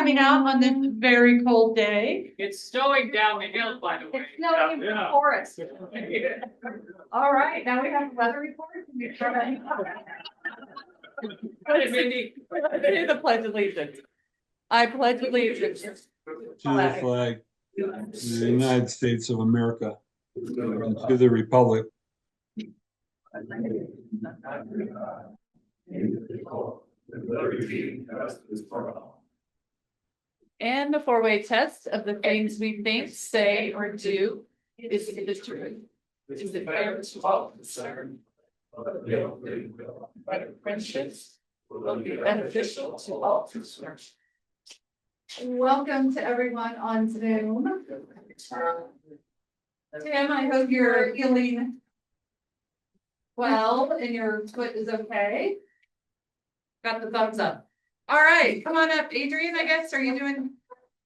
coming out on this very cold day. It's snowing down the hill, by the way. It's snowing in the forest. All right, now we have weather report. Hey, Mindy. Do the pledge of allegiance. I pledge allegiance To the flag of the United States of America and to the republic. And the four-way test of the things we think, say, or do is the truth. Is it fair to all concerned? Friendships will be beneficial to all concerned. Welcome to everyone on Zoom. Tim, I hope you're healing well and your foot is okay. Got the thumbs up. All right, come on up, Adrian, I guess. Are you doing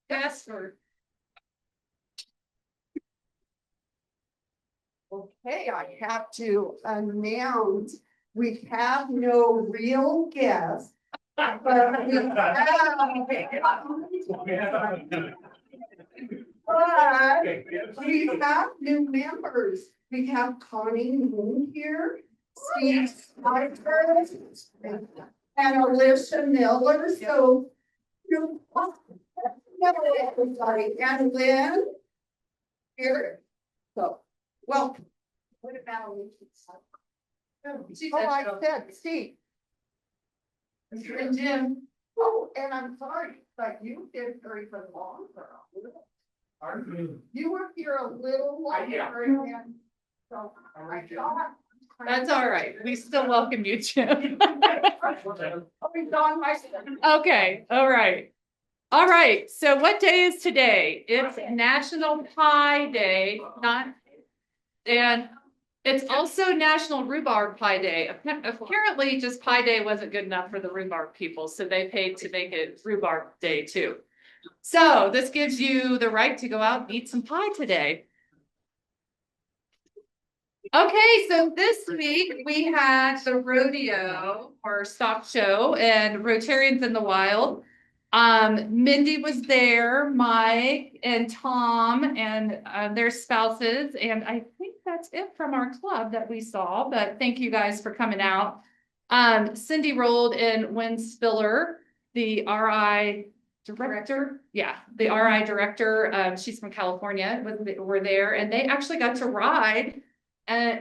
tests or? Okay, I have to announce we have no real guests, but we have new members. We have Connie Moon here, Steve Spiker, and Alicia Miller. So, everybody, and Lynn here. So, welcome. What about Alicia? I said Steve. And Jim. Oh, and I'm sorry, but you did very good long for a little. You were here a little longer again. So I thought. That's all right. We still welcome you, Jim. Okay, all right. All right, so what day is today? It's National Pie Day, and it's also National Rhubarb Pie Day. Apparently, just Pie Day wasn't good enough for the rhubarb people, so they paid to make it Rhubarb Day too. So this gives you the right to go out and eat some pie today. Okay, so this week we had the rodeo or stock show and Rotarians in the Wild. Mindy was there, Mike and Tom and their spouses, and I think that's it from our club that we saw, but thank you guys for coming out. Cindy rolled in Wynn Spiller, the RI director. Yeah, the RI director. She's from California, were there, and they actually got to ride and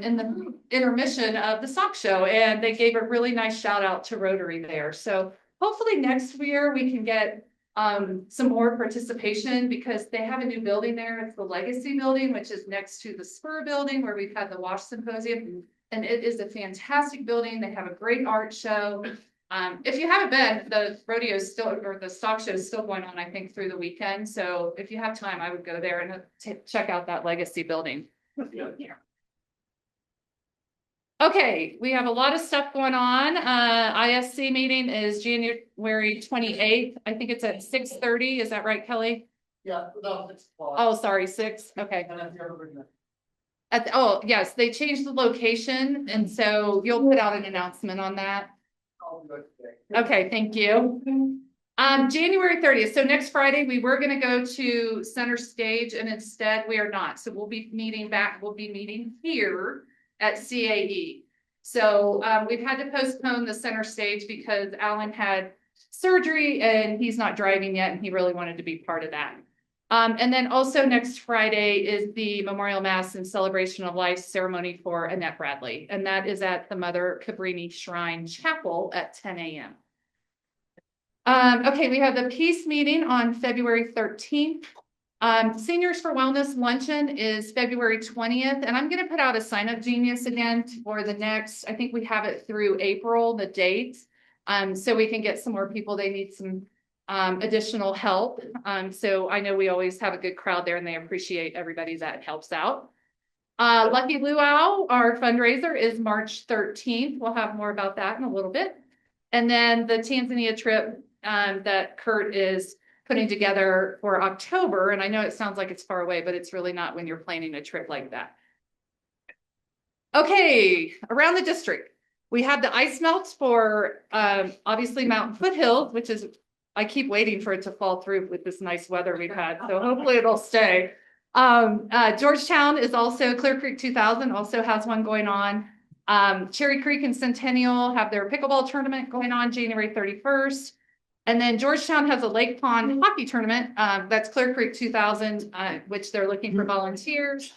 in the intermission of the stock show, and they gave a really nice shout out to Rotary there. So hopefully next year we can get some more participation because they have a new building there. It's the Legacy building, which is next to the Spur building where we've had the WASH Symposium. And it is a fantastic building. They have a great art show. If you haven't been, the rodeo is still, or the stock show is still going on, I think, through the weekend. So if you have time, I would go there and check out that Legacy building. Okay, we have a lot of stuff going on. ISC meeting is January 28th. I think it's at 6:30. Is that right, Kelly? Yeah, no, 6 o'clock. Oh, sorry, 6. Okay. And Oh, yes, they changed the location, and so you'll put out an announcement on that. Okay, thank you. January 30th. So next Friday, we were going to go to Center Stage, and instead we are not. So we'll be meeting back. We'll be meeting here at CAE. So we've had to postpone the Center Stage because Alan had surgery and he's not driving yet, and he really wanted to be part of that. And then also next Friday is the Memorial Mass and Celebration of Life ceremony for Annette Bradley, and that is at the Mother Cabrini Shrine Chapel at 10 a.m. Okay, we have the peace meeting on February 13th. Seniors for Wellness Luncheon is February 20th, and I'm going to put out a sign-up genius again for the next, I think we have it through April, the dates, so we can get some more people. They need some additional help. So I know we always have a good crowd there, and they appreciate everybody that helps out. Lucky Luau, our fundraiser, is March 13th. We'll have more about that in a little bit. And then the Tanzania trip that Kurt is putting together for October. And I know it sounds like it's far away, but it's really not when you're planning a trip like that. Okay, around the district, we have the ice melts for obviously Mountain Foothills, which is I keep waiting for it to fall through with this nice weather we've had, so hopefully it'll stay. Georgetown is also, Clear Creek 2000 also has one going on. Cherry Creek and Centennial have their pickleball tournament going on January 31st. And then Georgetown has a Lake Pond hockey tournament, that's Clear Creek 2000, which they're looking for volunteers.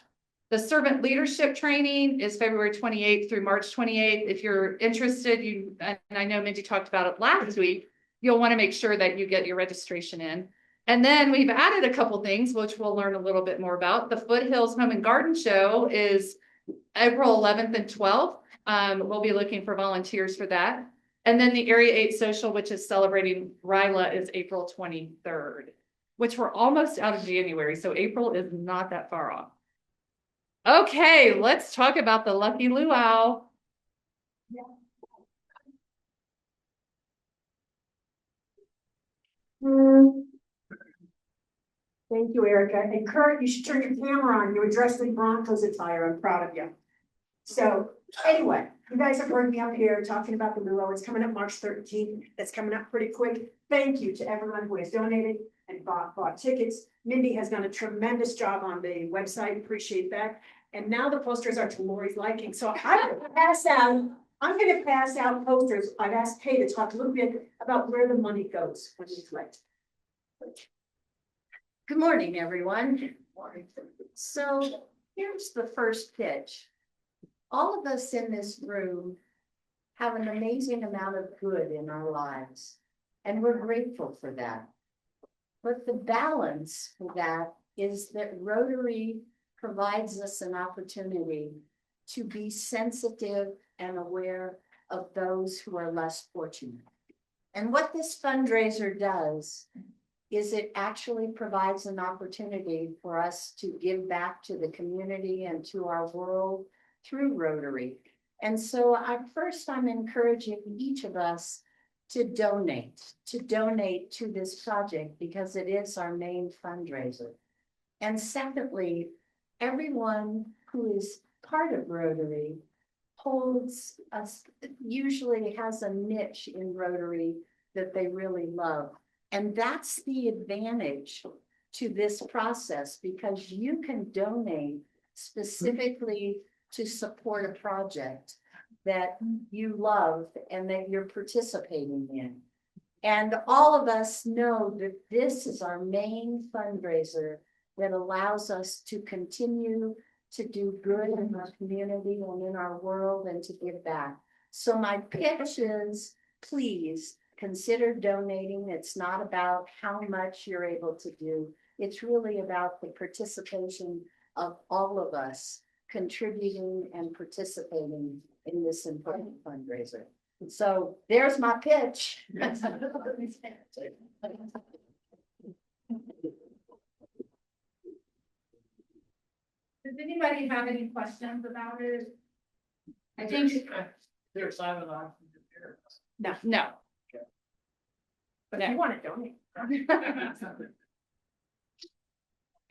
The servant leadership training is February 28th through March 28th. If you're interested, and I know Mindy talked about it last week, you'll want to make sure that you get your registration in. And then we've added a couple things, which we'll learn a little bit more about. The Foothills Home and Garden Show is April 11th and 12th. We'll be looking for volunteers for that. And then the Area 8 Social, which is celebrating Ryla, is April 23rd, which we're almost out of January. So April is not that far off. Okay, let's talk about the Lucky Luau. Thank you, Erica. And Kurt, you should turn your camera on. You addressed the Broncos attire. I'm proud of you. So anyway, you guys have heard me up here talking about the luau. It's coming up March 13th. That's coming up pretty quick. Thank you to everyone who has donated and bought tickets. Mindy has done a tremendous job on the website. Appreciate that. And now the posters are to Lori's liking. So I'm going to pass out posters. I've asked Kay to talk a little bit about where the money goes when we collect. Good morning, everyone. So here's the first pitch. All of us in this room have an amazing amount of good in our lives, and we're grateful for that. But the balance for that is that Rotary provides us an opportunity to be sensitive and aware of those who are less fortunate. And what this fundraiser does is it actually provides an opportunity for us to give back to the community and to our world through Rotary. And so I'm encouraging each of us to donate to this project because it is our main fundraiser. And secondly, everyone who is part of Rotary usually has a niche in Rotary that they really love. And that's the advantage to this process because you can donate specifically to support a project that you love and that you're participating in. And all of us know that this is our main fundraiser that allows us to continue to do good in our community and in our world and to give back. So my pitch is, please consider donating. It's not about how much you're able to do. It's really about the participation of all of us contributing and participating in this important fundraiser. So there's my pitch. Does anybody have any questions about it? I think there's silent option here. No. But if you want to donate.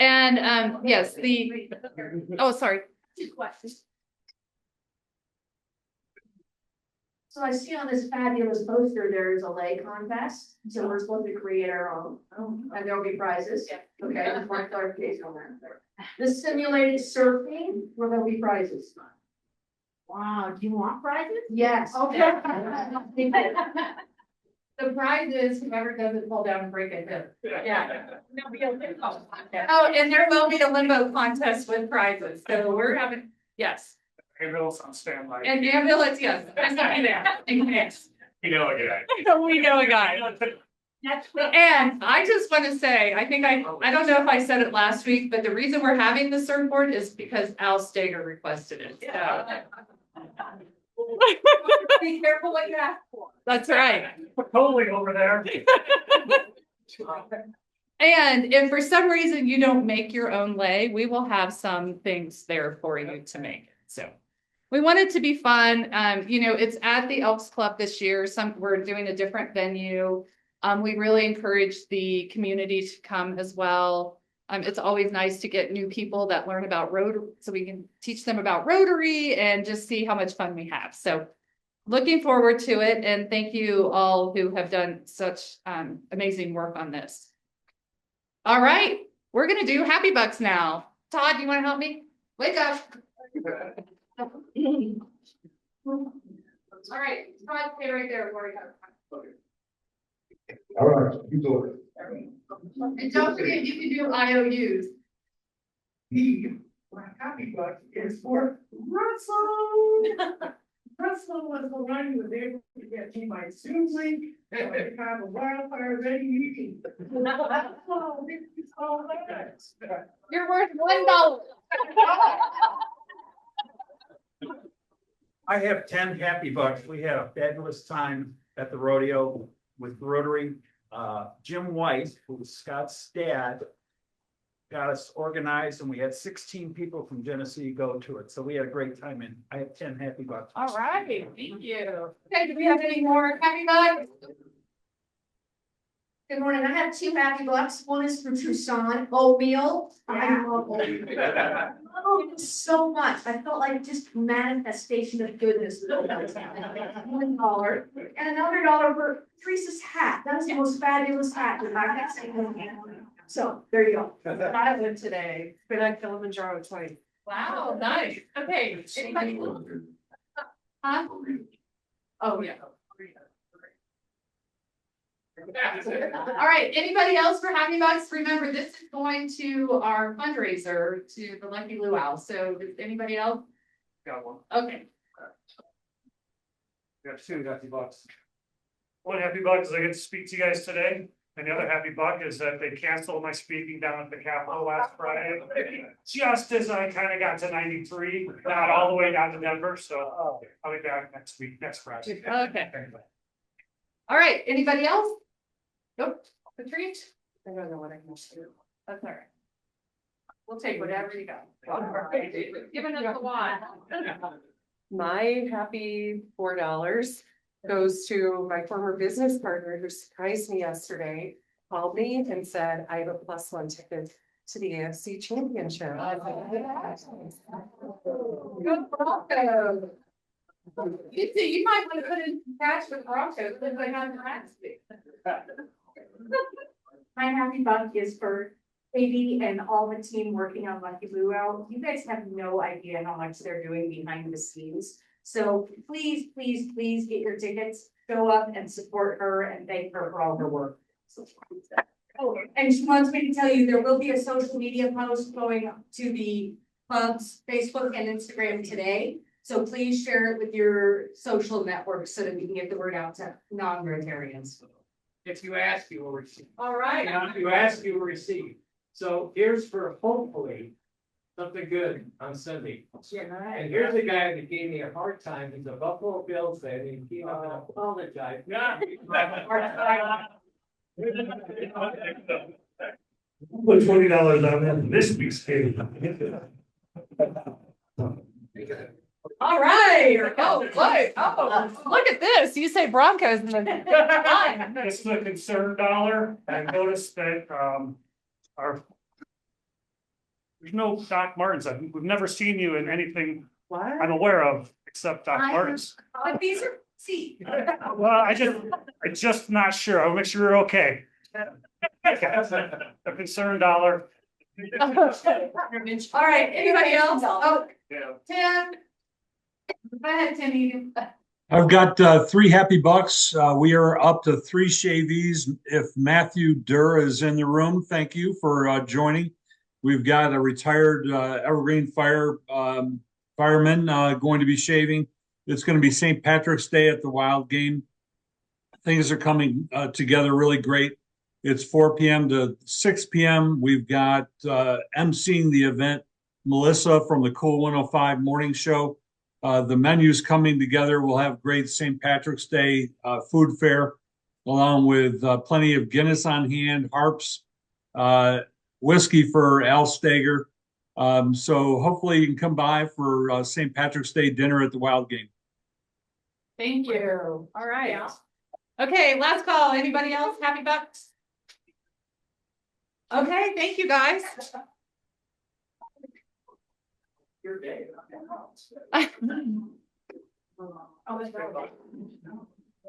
And yes, sorry. Two questions. So I see on this fabulous poster, there is a lay contest. So we're supposed to create our own, and there will be prizes. Okay, just one clarification on that. The simulated surfing, will there be prizes? Wow, do you want prizes? Yes. Okay. The prize is whoever doesn't fall down and break a hip. Yeah. Oh, and there will be a limbo contest with prizes. So we're having, yes. Ambulance on standby. And ambulance, yes. Yes. You know a guy. We know a guy. And I just want to say, I don't know if I said it last week, but the reason we're having the surfboard is because Al Steger requested it. So. Be careful what you ask for. That's right. Totally over there. And if for some reason you don't make your own lei, we will have some things there for you to make. So we want it to be fun. It's at the Elks Club this year. We're doing a different venue. We really encourage the community to come as well. It's always nice to get new people that learn about Rotary, so we can teach them about Rotary and just see how much fun we have. So looking forward to it, and thank you all who have done such amazing work on this. All right, we're gonna do Happy Bucks now. Todd, you wanna help me? Wake up. All right, Todd, stay right there before we go. All right, you go. And don't forget, you can do IOUs. My happy buck is for Russell. Russell was the one who was able to get me my Zoom link, and I have a wildfire ready meeting. Oh, this is all that. You're worth $1. I have 10 happy bucks. We had a fabulous time at the rodeo with Rotary. Jim White, who was Scott's dad, got us organized, and we had 16 people from Genesee go to it. So we had a great time, and I have 10 happy bucks. All right, thank you. Okay, do we have any more Happy Bucks? Good morning. I have 2 happy bucks. One is from Tucson, oatmeal. I love oatmeal. Oh, it was so much. I felt like just manifestation of goodness. $1. And another $1 for Teresa's hat. That is the most fabulous hat. So there you go. I went today, been on Kilimanjaro twice. Wow, nice. Okay, anybody? Huh? Oh, yeah. All right, anybody else for Happy Bucks? Remember, this is going to our fundraiser to the Lucky Luau. So does anybody else? Got one. Okay. Got 2 happy bucks. One happy buck is I get to speak to you guys today, and the other happy buck is that they canceled my speaking down at the Capitol last Friday. Just as I kind of got to 93, not all the way down to Denver, so I'll be back next week, next Friday. Okay. All right, anybody else? Nope. Patrice? I don't know what I can do. That's all right. We'll take whatever you got. Giving us the wand. My happy $4 goes to my former business partner who surprised me yesterday, called me and said, I have a +1 ticket to the AFC Championship. Good Broncos. You might want to put in some cash for the Broncos, since they have last week. My happy buck is for Katie and all the team working on Lucky Luau. You guys have no idea how much they're doing behind the scenes. So please, please, please get your tickets, show up and support her and thank her for all her work. Oh, and she wants me to tell you, there will be a social media post going to the club's Facebook and Instagram today. So please share it with your social networks so that we can get the word out to non-Rotarians. If you ask, you will receive. All right. If you ask, you will receive. So here's for hopefully something good on Sunday. And here's a guy that gave me a hard time. He's a Buffalo Bills fan. And he apologized. Yeah. Put $20 on that this week's game. All right. Oh, look. Oh, look at this. You say Broncos. And then... This is a concern dollar. I noticed that there's no Doc Martens. We've never seen you in anything I'm aware of except Doc Martens. But these are, see. Well, I'm just not sure. I'll make sure you're okay. A concern dollar. All right, anybody else? Oh, Yeah. Tim. Go ahead, Tim. I've got 3 happy bucks. We are up to 3 shavies. If Matthew Durr is in the room, thank you for joining. We've got a retired Evergreen fireman going to be shaving. It's going to be St. Patrick's Day at the Wild game. Things are coming together really great. It's 4 p.m. to 6 p.m. We've got emceeing the event, Melissa from the Cool 105 morning show. The menu's coming together. We'll have great St. Patrick's Day food fare, along with plenty of Guinness on hand, harps, whiskey for Al Stager. So hopefully you can come by for St. Patrick's Day dinner at the Wild game. Thank you. All right. Okay, last call. Anybody else? Happy Bucks? Okay, thank you guys. Your day.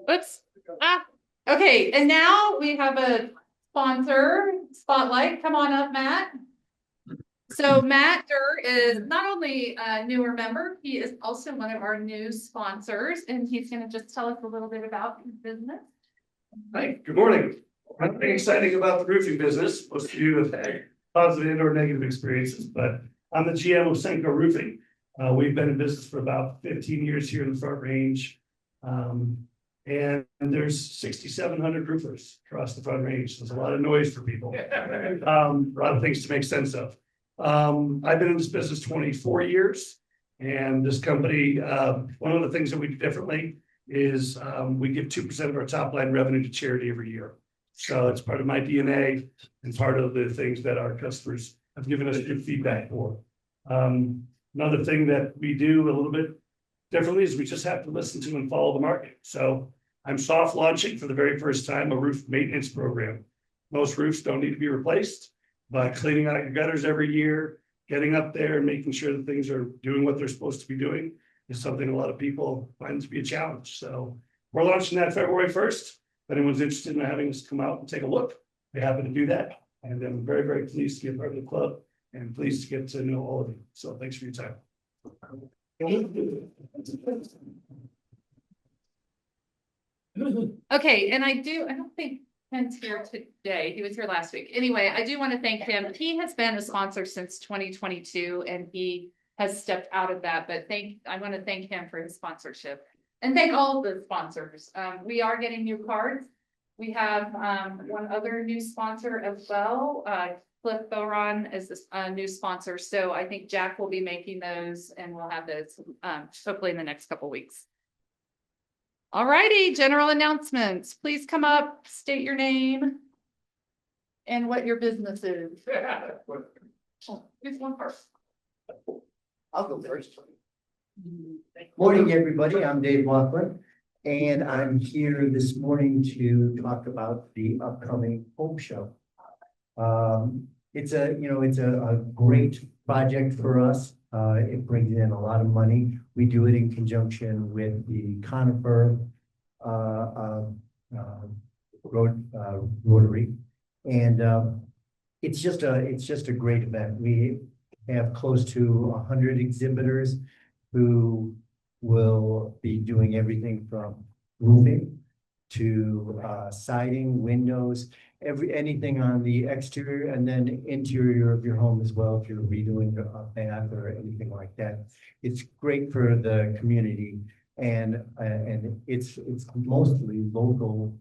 Oops. Okay, and now we have a sponsor spotlight. Come on up, Matt. So Matt Durr is not only a newer member, he is also one of our new sponsors, and he's going to just tell us a little bit about his business. Hi, good morning. Nothing exciting about the roofing business. Most of you have had positive and or negative experiences, but I'm the GM of Senko Roofing. We've been in business for about 15 years here in the Front Range. And there's 6,700 roofers across the Front Range. There's a lot of noise for people. A lot of things to make sense of. I've been in this business 24 years. And this company, one of the things that we do differently is we give 2% of our top line revenue to charity every year. So it's part of my DNA and part of the things that our customers have given us good feedback for. Another thing that we do a little bit differently is we just have to listen to and follow the market. So I'm soft launching for the very first time a roof maintenance program. Most roofs don't need to be replaced, but cleaning out your gutters every year, getting up there and making sure that things are doing what they're supposed to be doing is something a lot of people find to be a challenge. So we're launching that February 1st. If anyone's interested in having us come out and take a look, we're happy to do that. And I'm very, very pleased to be a part of the club and pleased to get to know all of you. So thanks for your time. Okay, and I don't think Ken's here today. He was here last week. Anyway, I do want to thank him. He has been a sponsor since 2022 and he has stepped out of that, but I want to thank him for his sponsorship and thank all of the sponsors. We are getting new cards. We have one other new sponsor as well. Cliff Boron is a new sponsor. So I think Jack will be making those and we'll have those hopefully in the next couple weeks. All righty, general announcements. Please come up, state your name and what your business is. Who's one first? I'll go first. Morning, everybody. I'm Dave Laughlin, and I'm here this morning to talk about the upcoming home show. It's a great project for us. It brings in a lot of money. We do it in conjunction with the Conifer Rotary, and it's just a great event. We have close to 100 exhibitors who will be doing everything from roofing to siding, windows, anything on the exterior and then interior of your home as well. If you're redoing a bath or anything like that, it's great for the community, and it's mostly local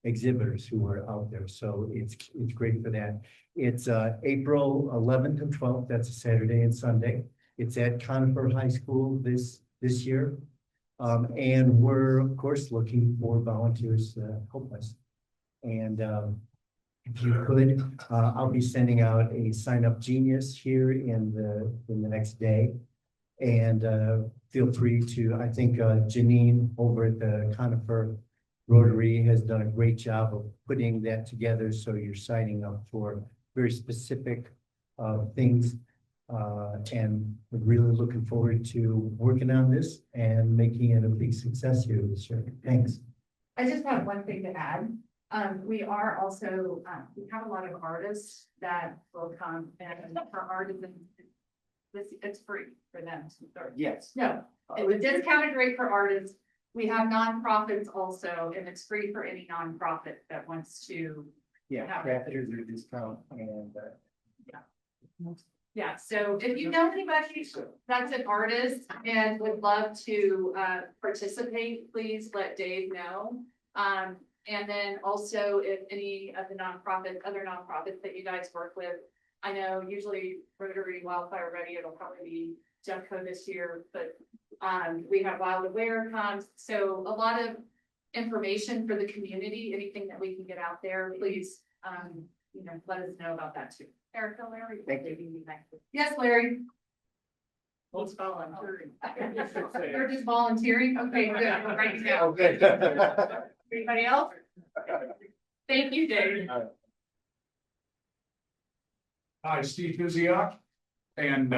exhibitors who are out there, so it's great for that. It's April 11th and 12th. That's a Saturday and Sunday. It's at Conifer High School this year, and we're of course looking for volunteers to help us. And if you could, I'll be sending out a sign up genius here in the next day, and feel free to. I think Janine over at the Conifer Rotary has done a great job of putting that together, so you're signing up for very specific things, and we're really looking forward to working on this and making it a big success here this year. Thanks. I just have one thing to add. We are also, we have a lot of artists that will come, and for artisans, it's free for them to start. Yes. No, it's a discounted rate for artists. We have nonprofits also, and it's free for any nonprofit that wants to. Yeah, crafters are discount and Yeah, so if you know anybody that's an artist and would love to participate, please let Dave know. And then also if any of the other nonprofits that you guys work with, I know usually Rotary Wildfire Ready, it'll probably be Jeffco this year, but we have Wild Aware comes. So a lot of information for the community, anything that we can get out there, please, let us know about that too. Erica, Larry. Thank you. Yes, Larry. What's volunteering? They're just volunteering. Okay, good. Right now. Okay. Anybody else? Thank you, Dave. Hi, Steve Kuziak, and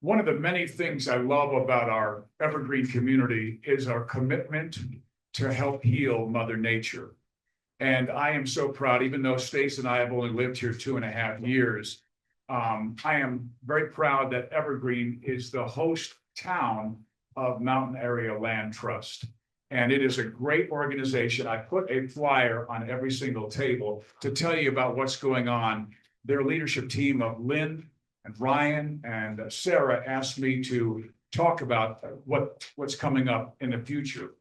one of the many things I love about our Evergreen community is our commitment to help heal Mother Nature. And I am so proud, even though Stace and I have only lived here 2.5 years, I am very proud that Evergreen is the host town of Mountain Area Land Trust. And it is a great organization. I put a flyer on every single table to tell you about what's going on. Their leadership team of Lynn and Ryan and Sarah asked me to talk about what's coming up in the future.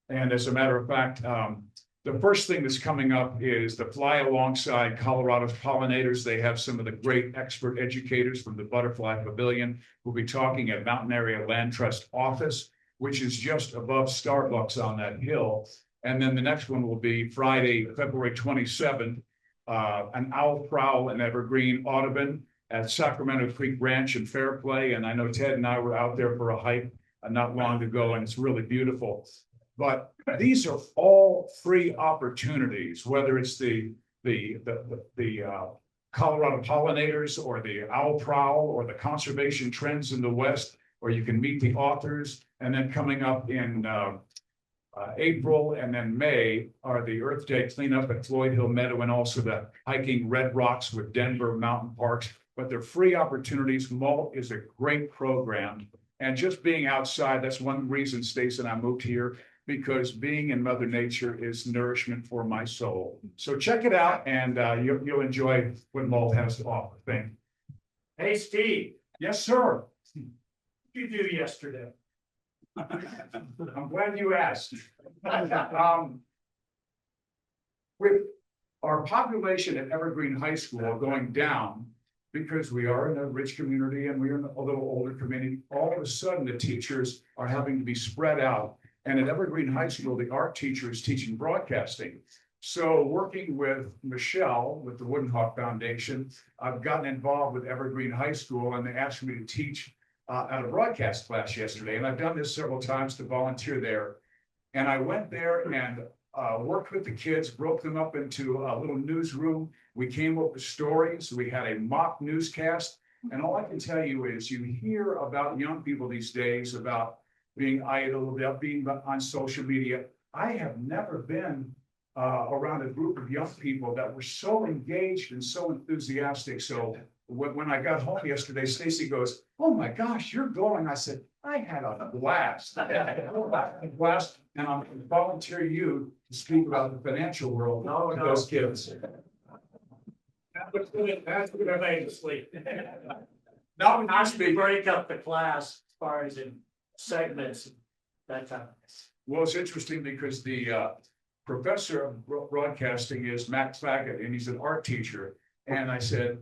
And as a matter of fact, the first thing that's coming up is the Fly Alongside Colorado's Pollinators. They have some of the great expert educators from the Butterfly Pavilion. We'll be talking at Mountain Area Land Trust office, which is just above Starbucks on that hill. And then the next one will be Friday, February 27th, an owl prowl in Evergreen Audubon at Sacramento Creek Ranch in Fairplay. And I know Ted and I were out there for a hike not long ago, and it's really beautiful. But these are all free opportunities, whether it's the Colorado pollinators or the owl prowl or the conservation trends in the West, or you can meet the authors. And then coming up in April and then May are the Earth Day cleanup at Floyd Hill Meadow, and also the hiking Red Rocks with Denver Mountain Parks. But they're free opportunities. MALT is a great program. And just being outside, that's one reason Stace and I moved here, because being in Mother Nature is nourishment for my soul. So check it out, and you'll enjoy what MALT has to offer. Thank you. Hey, Steve, Yes, sir. what did you do yesterday? I'm glad you asked. With our population at Evergreen High School going down, because we are in a rich community and we're in a little older community, all of a sudden the teachers are having to be spread out. And at Evergreen High School, the art teacher is teaching broadcasting. So working with Michelle with the Wooden Hawk Foundation, I've gotten involved with Evergreen High School, and they asked me to teach at a broadcast class yesterday. And I've done this several times to volunteer there. And I went there and worked with the kids, broke them up into a little newsroom. We came up with stories. We had a mock newscast. And all I can tell you is you hear about young people these days about being idle, about being on social media. I have never been around a group of young people that were so engaged and so enthusiastic. So when I got home yesterday, Stacy goes, "Oh my gosh, you're going." I said, "I had a blast." I had a blast, and I'm going to volunteer you to speak about the financial world to those kids. That's good I made to sleep. Now when How you should we speak, break up the class as far as in segments, that time? well, it's interesting because the professor of broadcasting is Matt Claggett, and he's an art teacher. And I said,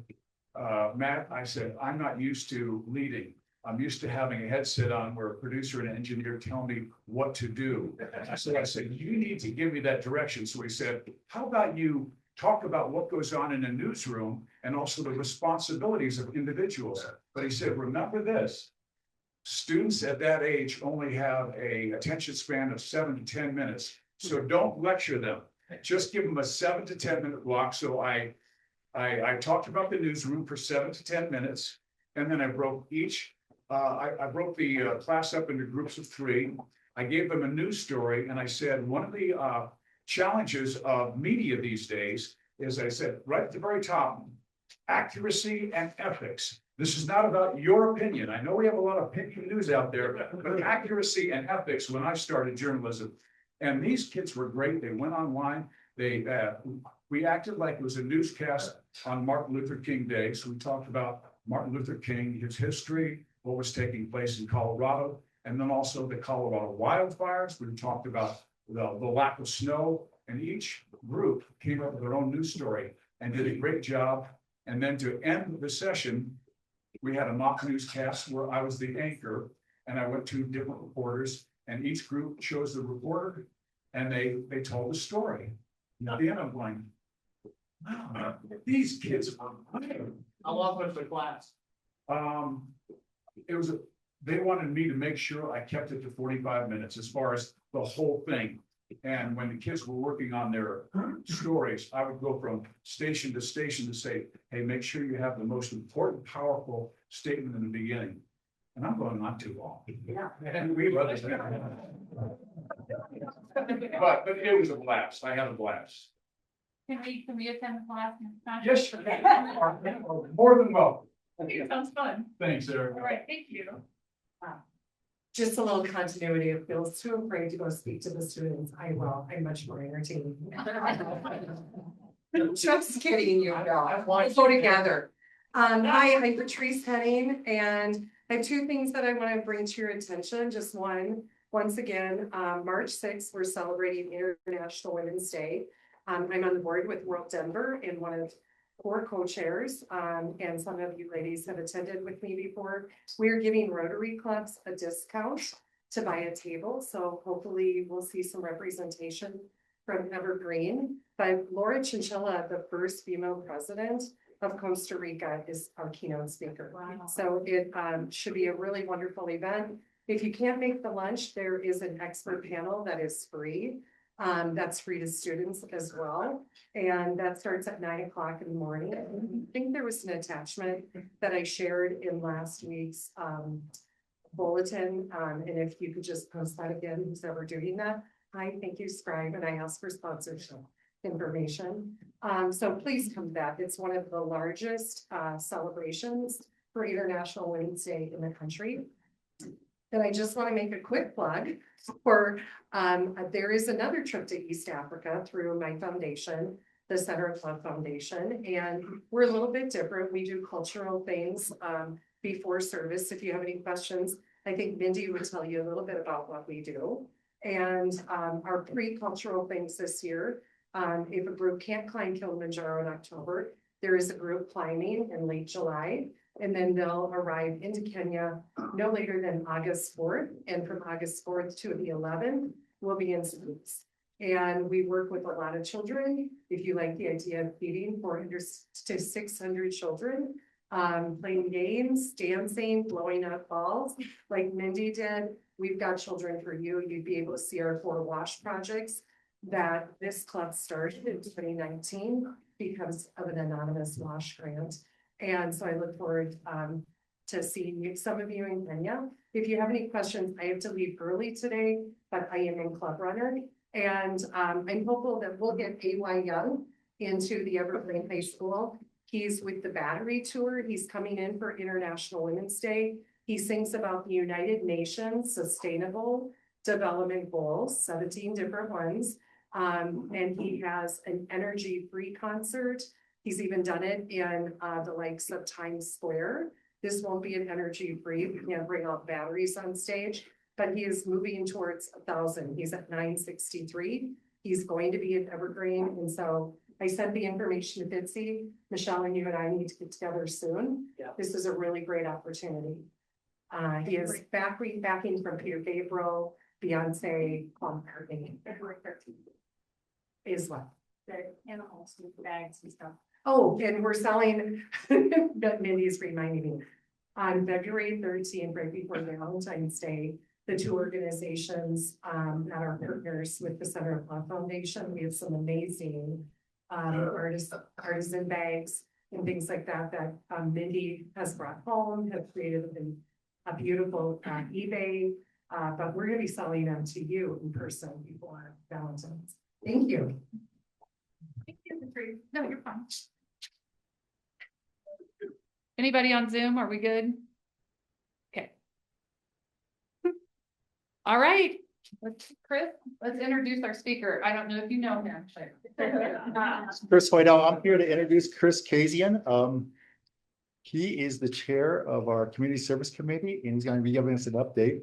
Matt, I said, I'm not used to leading. I'm used to having a headset on where a producer and an engineer tell me what to do. I said, you need to give me that direction. So he said, how about you talk about what goes on in a newsroom and also the responsibilities of individuals. But he said, remember this, students at that age only have a attention span of 7 to 10 minutes. So don't lecture them. Just give them a 7 to 10 minute block. So I talked about the newsroom for 7 to 10 minutes, and then I broke I broke the class up into groups of 3. I gave them a news story, and I said, one of the challenges of media these days is, I said, right at the very top, accuracy and ethics. This is not about your opinion. I know we have a lot of opinion news out there, but accuracy and ethics when I started journalism. And these kids were great. They went online. We acted like it was a newscast on Martin Luther King Day. So we talked about Martin Luther King, his history, what was taking place in Colorado, and then also the Colorado wildfires. We talked about the lack of snow, and each group came up with their own news story and did a great job. And then to end the session, we had a mock newscast where I was the anchor, and I went to different reporters, and each group chose the reporter, and they told the story. And at the end, I'm going, wow, these kids are great. How long was the class? They wanted me to make sure I kept it to 45 minutes as far as the whole thing. And when the kids were working on their stories, I would go from station to say, hey, make sure you have the most important, powerful statement in the beginning. And I'm going not too long. Yeah. And we love it. But it was a blast. I had a blast. Can we attend the class next time? Yes, sir. More than welcome. I think it sounds fun. Thanks, Eric. All right, thank you. Just a little continuity. It feels too afraid to go speak to the students. I will. I'm much more entertaining. Just kidding, you know. We'll go together. Hi, I'm Patrice Henning, and I have two things that I want to bring to your attention. Just one, once again, March 6th, we're celebrating International Women's Day. I'm on the board with World Denver and one of 4 co-chairs, and some of you ladies have attended with me before. We're giving Rotary clubs a discount to buy a table, so hopefully we'll see some representation from Evergreen. But Laura Chinchilla, the first female president of Costa Rica, is our keynote speaker. Wow. So it should be a really wonderful event. If you can't make the lunch, there is an expert panel that is free. That's free to students as well. And that starts at 9 o'clock in the morning. I think there was an attachment that I shared in last week's bulletin. And if you could just post that again, who's ever doing that. Hi, thank you, Scribe, and I ask for sponsorship information. So please come back. It's one of the largest celebrations for International Women's Day in the country. And I just want to make a quick plug for, there is another trip to East Africa through my foundation, the Center of Love Foundation, and we're a little bit different. We do cultural things before service. If you have any questions, I think Mindy would tell you a little bit about what we do. And our pre-cultural things this year, if a group can't climb Kilimanjaro in October, there is a group climbing in late July. And then they'll arrive into Kenya no later than August 4th. And from August 4th to the 11th, we'll be in schools. And we work with a lot of children. If you like the idea of feeding 400 to 600 children, playing games, dancing, blowing up balls, like Mindy did. We've got children for you. You'd be able to see our 4 wash projects that this club started in 2019 because of an anonymous wash grant. And so I look forward to seeing some of you in Kenya. If you have any questions, I have to leave early today, but I am in Club Runner. And I'm hopeful that we'll get A.Y. Young into the Evergreen High School. He's with the Battery Tour. He's coming in for International Women's Day. He sings about the United Nations Sustainable Development Goals, 17 different ones. And he has an energy-free concert. He's even done it in the likes of Times Square. This won't be an energy-free. We can't bring out batteries on stage, but he is moving towards 1,000. He's at 963. He's going to be at Evergreen. And so I sent the information to Bitsy. Michelle and you and I need to get together soon. Yeah. This is a really great opportunity. He is backing from Peter Gabriel, Beyonce, Paul McCartney. February 13th. Is what? The animals with bags and stuff. Oh, and we're selling, that Mindy's reminding me. On February 13th, right before Valentine's Day, the 2 organizations that are partners with the Center of Love Foundation, we have some amazing artisan bags and things like that that Mindy has brought home, have created a beautiful eBay, but we're going to be selling them to you in person before Valentine's. Thank you. Thank you, Patrice. No, you're fine. Anybody on Zoom? Are we good? Okay. All right. Chris, let's introduce our speaker. I don't know if you know him. Chris Whiteout, I'm here to introduce Chris Kazian. He is the chair of our community service committee, and he's going to be giving us an update.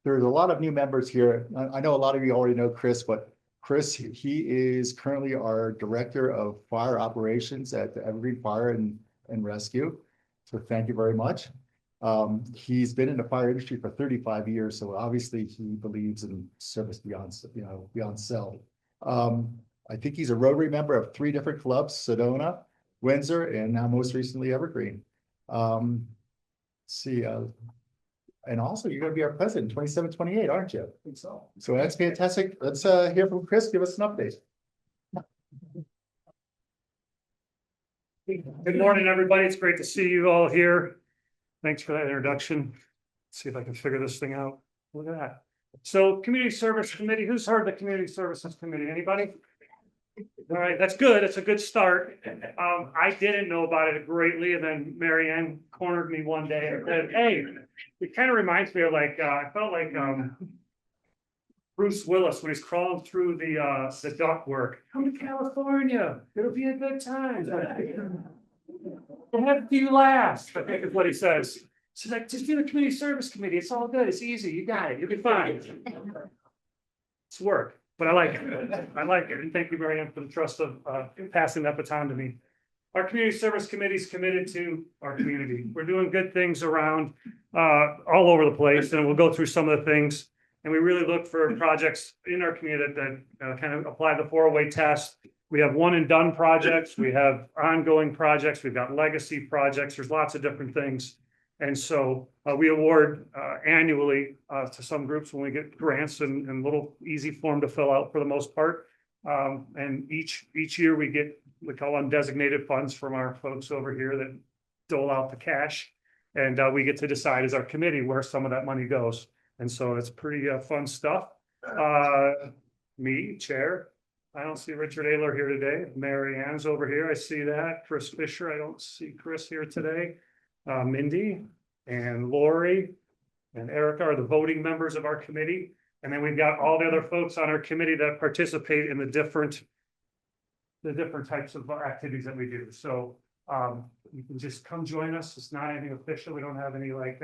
There's a lot of new members here. I know a lot of you already know Chris, but Chris, he is currently our director of fire operations at the Evergreen Fire and Rescue. So thank you very much. He's been in the fire industry for 35 years, so obviously he believes in service beyond self. I think he's a Rotary member of 3 different clubs: Sedona, Windsor, and now most recently Evergreen. Let's see, and also you're going to be our president in 27, 28, aren't you? I think so. So that's fantastic. Let's hear from Chris. Give us an update. Good morning, everybody. It's great to see you all here. Thanks for that introduction. See if I can figure this thing out. Look at that. So Community Service Committee, who's heard the Community Services Committee? Anybody? All right, that's good. It's a good start. I didn't know about it greatly, and then Mary Ann cornered me one day and said, hey, it kind of reminds me of like, I felt like Bruce Willis when he's crawling through the ductwork. Come to California. It'll be a good time. We'll have a few laughs, I think is what he says. She's like, just do the community service committee. It's all good. It's easy. You got it. You'll be fine. It's work, but I like it. I like it. And thank you, Mary Ann, for the trust of passing that baton to me. Our community service committee is committed to our community. We're doing good things around all over the place, and we'll go through some of the things. And we really look for projects in our community that kind of apply the 4-way test. We have one and done projects. We have ongoing projects. We've got legacy projects. There's lots of different things. And so we award annually to some groups when we get grants and little easy form to fill out for the most part. And each year we call undesignated funds from our folks over here that dole out the cash. And we get to decide as our committee where some of that money goes. And so it's pretty fun stuff. Me, chair. I don't see Richard Ayler here today. Mary Ann's over here. I see that. Chris Fisher. I don't see Chris here today. Mindy and Lori and Erica are the voting members of our committee. And then we've got all the other folks on our committee that participate in the different types of activities that we do. So you can just come join us. It's not anything official. We don't have any like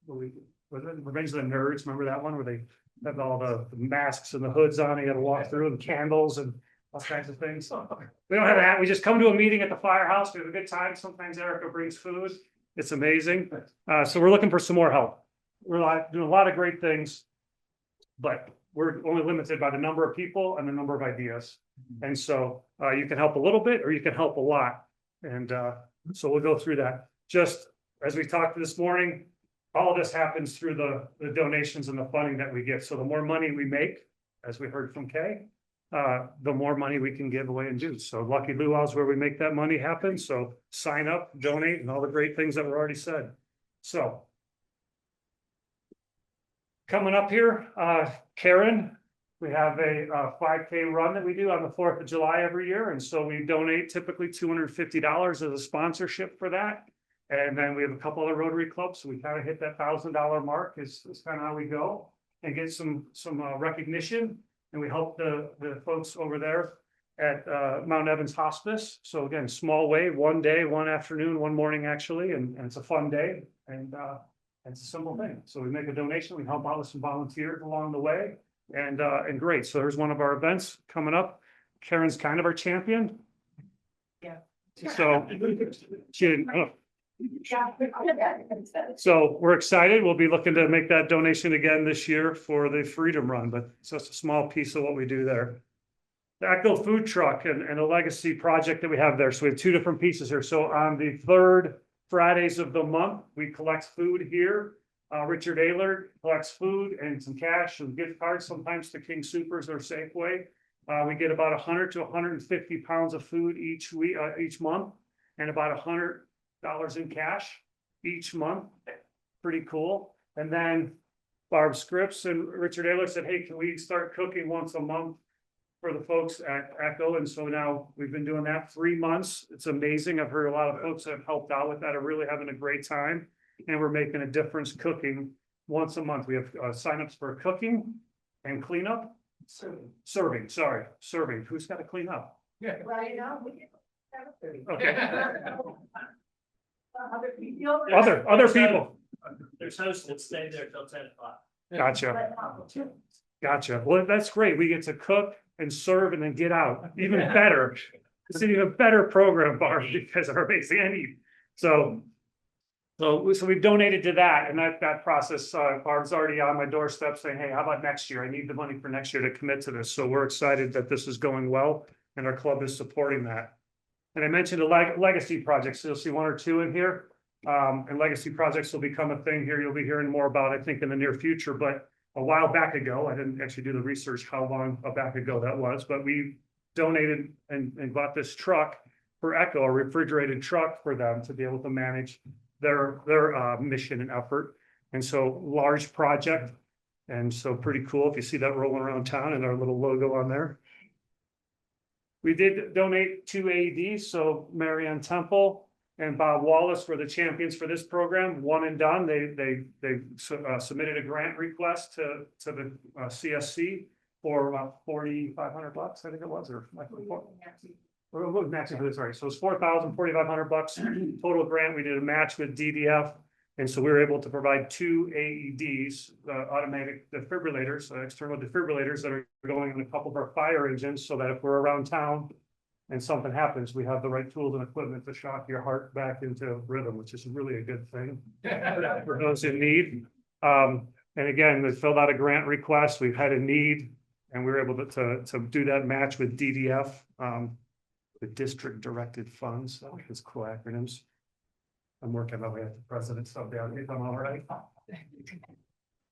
Revenge of the Nerds. Remember that one where they have all the masks and the hoods on, you got to walk through, and candles and all kinds of things. We don't have that. We just come to a meeting at the firehouse. We have a good time. Sometimes Erica brings food. It's amazing. So we're looking for some more help. We're doing a lot of great things, but we're only limited by the number of people and the number of ideas. And so you can help a little bit or you can help a lot. And so we'll go through that. Just as we talked this morning, all of this happens through the donations and the funding that we get. So the more money we make, as we heard from Kay, the more money we can give away and do. So Lucky Luau's where we make that money happen. So sign up, donate, and all the great things that were already said. So coming up here, Karen, we have a 5K run that we do on the 4th of July every year. And so we donate typically $250 as a sponsorship for that. And then we have a couple other Rotary clubs. So we kind of hit that $1,000 mark is kind of how we go and get some recognition. And we help the folks over there at Mount Evans Hospice. So again, small way, one day, one afternoon, one morning, actually. And it's a fun day. And it's a simple thing. So we make a donation. We help out with some volunteers along the way. And great. So there's one of our events coming up. Karen's kind of our champion. Yeah. So she didn't. Oh. So we're excited. We'll be looking to make that donation again this year for the Freedom Run, but it's just a small piece of what we do there. The Echo Food Truck and a legacy project that we have there. So we have two different pieces here. So on the 3rd Fridays of the month, we collect food here. Richard Ayler collects food and some cash and gift cards, sometimes to King Soopers or Safeway. We get about 100 to 150 pounds of food each week, each month, and about $100 in cash each month. Pretty cool. And then Barb Scripps and Richard Ayler said, hey, can we start cooking once a month for the folks at Echo? And so now we've been doing that 3 months. It's amazing. I've heard a lot of folks that have helped out with that are really having a great time. And we're making a difference cooking once a month. We have signups for cooking and cleanup. Serving. Who's got to clean up? Yeah. Right now, we can. Okay. Other people. Other people. There's hosts that stay there till 10 o'clock. Gotcha. Well, that's great. We get to cook and serve and then get out. Even better. It's an even better program, Barb, because of our amazing need. So we've donated to that, and that process, Barb's already on my doorstep saying, hey, how about next year? I need the money for next year to commit to this. So we're excited that this is going well and our club is supporting that. And I mentioned a legacy project, so you'll see 1 or 2 in here. And legacy projects will become a thing here. You'll be hearing more about, I think, in the near future. But a while back ago, I didn't actually do the research how long back ago that was, but we donated and bought this truck for Echo, a refrigerated truck for them to be able to manage their mission and effort. And so large project. And so pretty cool if you see that rolling around town and our little logo on there. We did donate 2 AEDs, so Marianne Temple and Bob Wallace were the champions for this program, one and done. They submitted a grant request to the CSC for about $4,500, I think it was, or like matching for this, right? So it's $4,500 total grant. We did a match with DDF. And so we were able to provide 2 AEDs, automatic defibrillators, external defibrillators that are going in a couple of our fire engines so that if we're around town and something happens, we have the right tools and equipment to shock your heart back into rhythm, which is really a good thing for those in need. And again, they filled out a grant request. We've had a need and we were able to do that match with DDF, the district directed funds. It's cool acronyms. I'm working my way up to president stuff down here. I'm all right.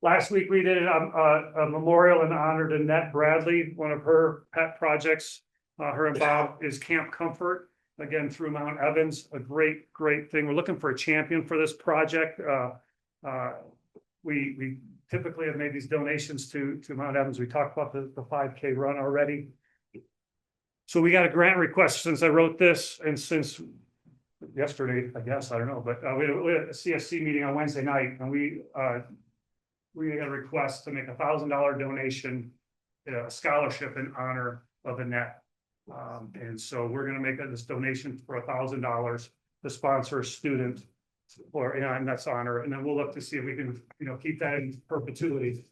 Last week we did a memorial in honor to Annette Bradley, one of her pet projects. Her and Bob is Camp Comfort, again through Mount Evans. A great thing. We're looking for a champion for this project. We typically have made these donations to Mount Evans. We talked about the 5K run already. So we got a grant request since I wrote this and since yesterday, I guess, I don't know, but we had a CSC meeting on Wednesday night and we got a request to make $1,000 donation, a scholarship in honor of Annette. And so we're going to make this donation for $1,000 to sponsor a student for Annette's honor. And then we'll look to see if we can, keep that in perpetuity.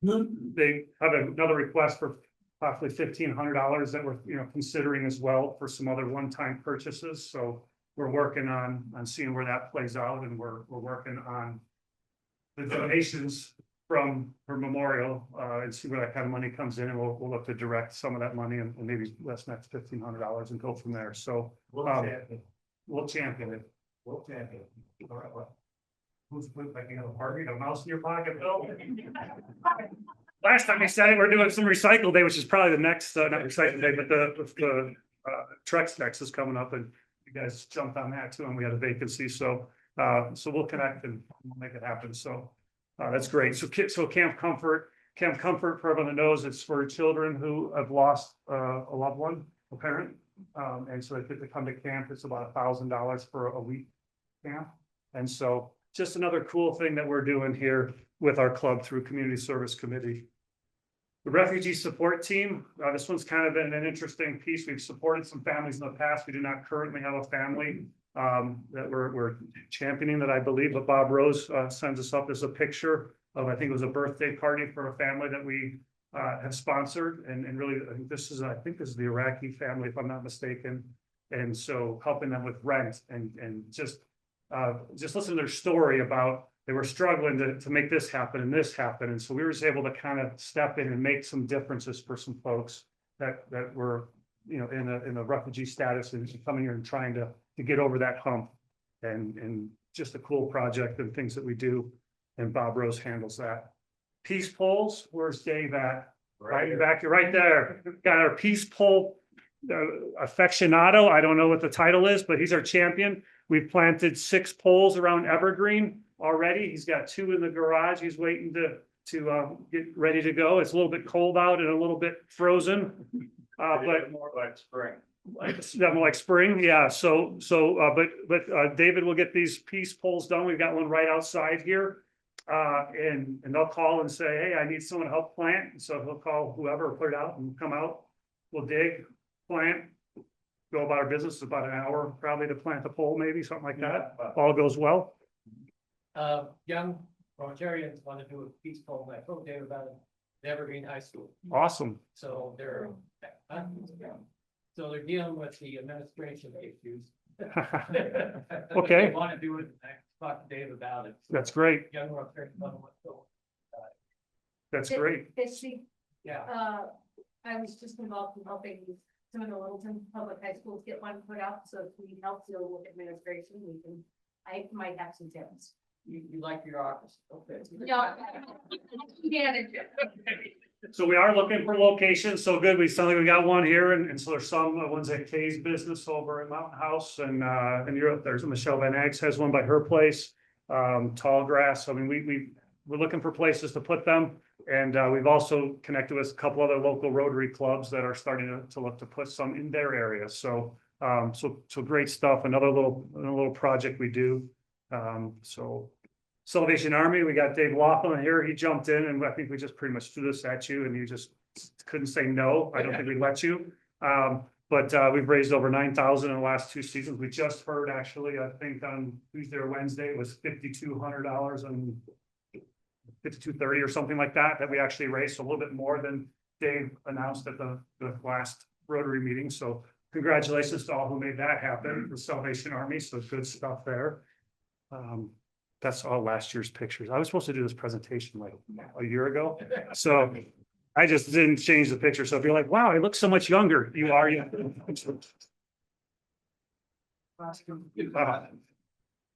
They have another request for possibly $1,500 that we're considering as well for some other one-time purchases. So we're working on seeing where that plays out, and we're working on the donations from her memorial and see where that kind of money comes in, and we'll look to direct some of that money and maybe less than $1,500 and go from there. So we'll champion it. We'll champion it. All right, well, who's making a party? A mouse in your pocket, Bill? Last time we said it, we're doing some recycle day, which is probably the next, not recycle day, but the Trex Next is coming up, and you guys jumped on that too, and we had a vacancy, so we'll connect and we'll make it happen. So that's great. So Camp Comfort, for everyone that knows, it's for children who have lost a loved one, a parent, and so they come to camp. It's about $1,000 for a week camp, and so just another cool thing that we're doing here with our club through Community Service Committee. The refugee support team, this one's kind of been an interesting piece. We've supported some families in the past. We do not currently have a family that we're championing that I believe, but Bob Rose sends us up as a picture of, I think it was a birthday party for a family that we have sponsored. And really, I think this is the Iraqi family, if I'm not mistaken. And so helping them with rent and just listen to their story about they were struggling to make this happen and this happen. And so we were just able to kind of step in and make some differences for some folks that were, in a refugee status and coming here and trying to get over that hump, and just a cool project and things that we do. And Bob Rose handles that. Peace polls, where's Dave at? Right back, you're right there. Got our peace poll aficionado. I don't know what the title is, but he's our champion. We've planted 6 poles around Evergreen already. He's got 2 in the garage. He's waiting to get ready to go. It's a little bit cold out and a little bit frozen, but more like spring. More like spring, yeah. But David will get these peace poles done. We've got one right outside here, and they'll call and say, "Hey, I need someone to help plant." And so he'll call whoever, put it out, and come out. We'll dig, plant. Go about our business. It's about an hour probably to plant the pole, maybe something like that. All goes well. Young Rotarians want to do a peace poll. I told Dave about it at Evergreen High School. Awesome. So they're dealing with the administration issues. Okay. They want to do it. I talked to Dave about it. So That's great. young Rotarians want to That's great. yeah. I was just involved in helping some of the Littleton Public High Schools get one put out, so if we need help deal with administration, I might have some tips. You like your office. Okay. Yeah. So we are looking for locations, so good, we sound like we got one here, and so there's some, one's at Kay's business over at Mountain House, and in Europe, there's Michelle Van Eggs has one by her place. Tall Grass, I mean, we're looking for places to put them, and we've also connected with a couple other local Rotary clubs that are starting to look to put some in their area, so great stuff, another little project we do. So Salvation Army, we got Dave Laughlin here. He jumped in, and I think we just pretty much threw this at you, and you just couldn't say no. I don't think we let you. But we've raised over 9,000 in the last 2 seasons. We just heard, actually, I think on Tuesday or Wednesday, it was $5,200 and $5,230 or something like that we actually raised. So a little bit more than Dave announced at the last Rotary meeting. So congratulations to all who made that happen for Salvation Army. So good stuff there. That's all last year's pictures. I was supposed to do this presentation like a year ago. So I just didn't change the picture. So if you're like, wow, I look so much younger, you are young.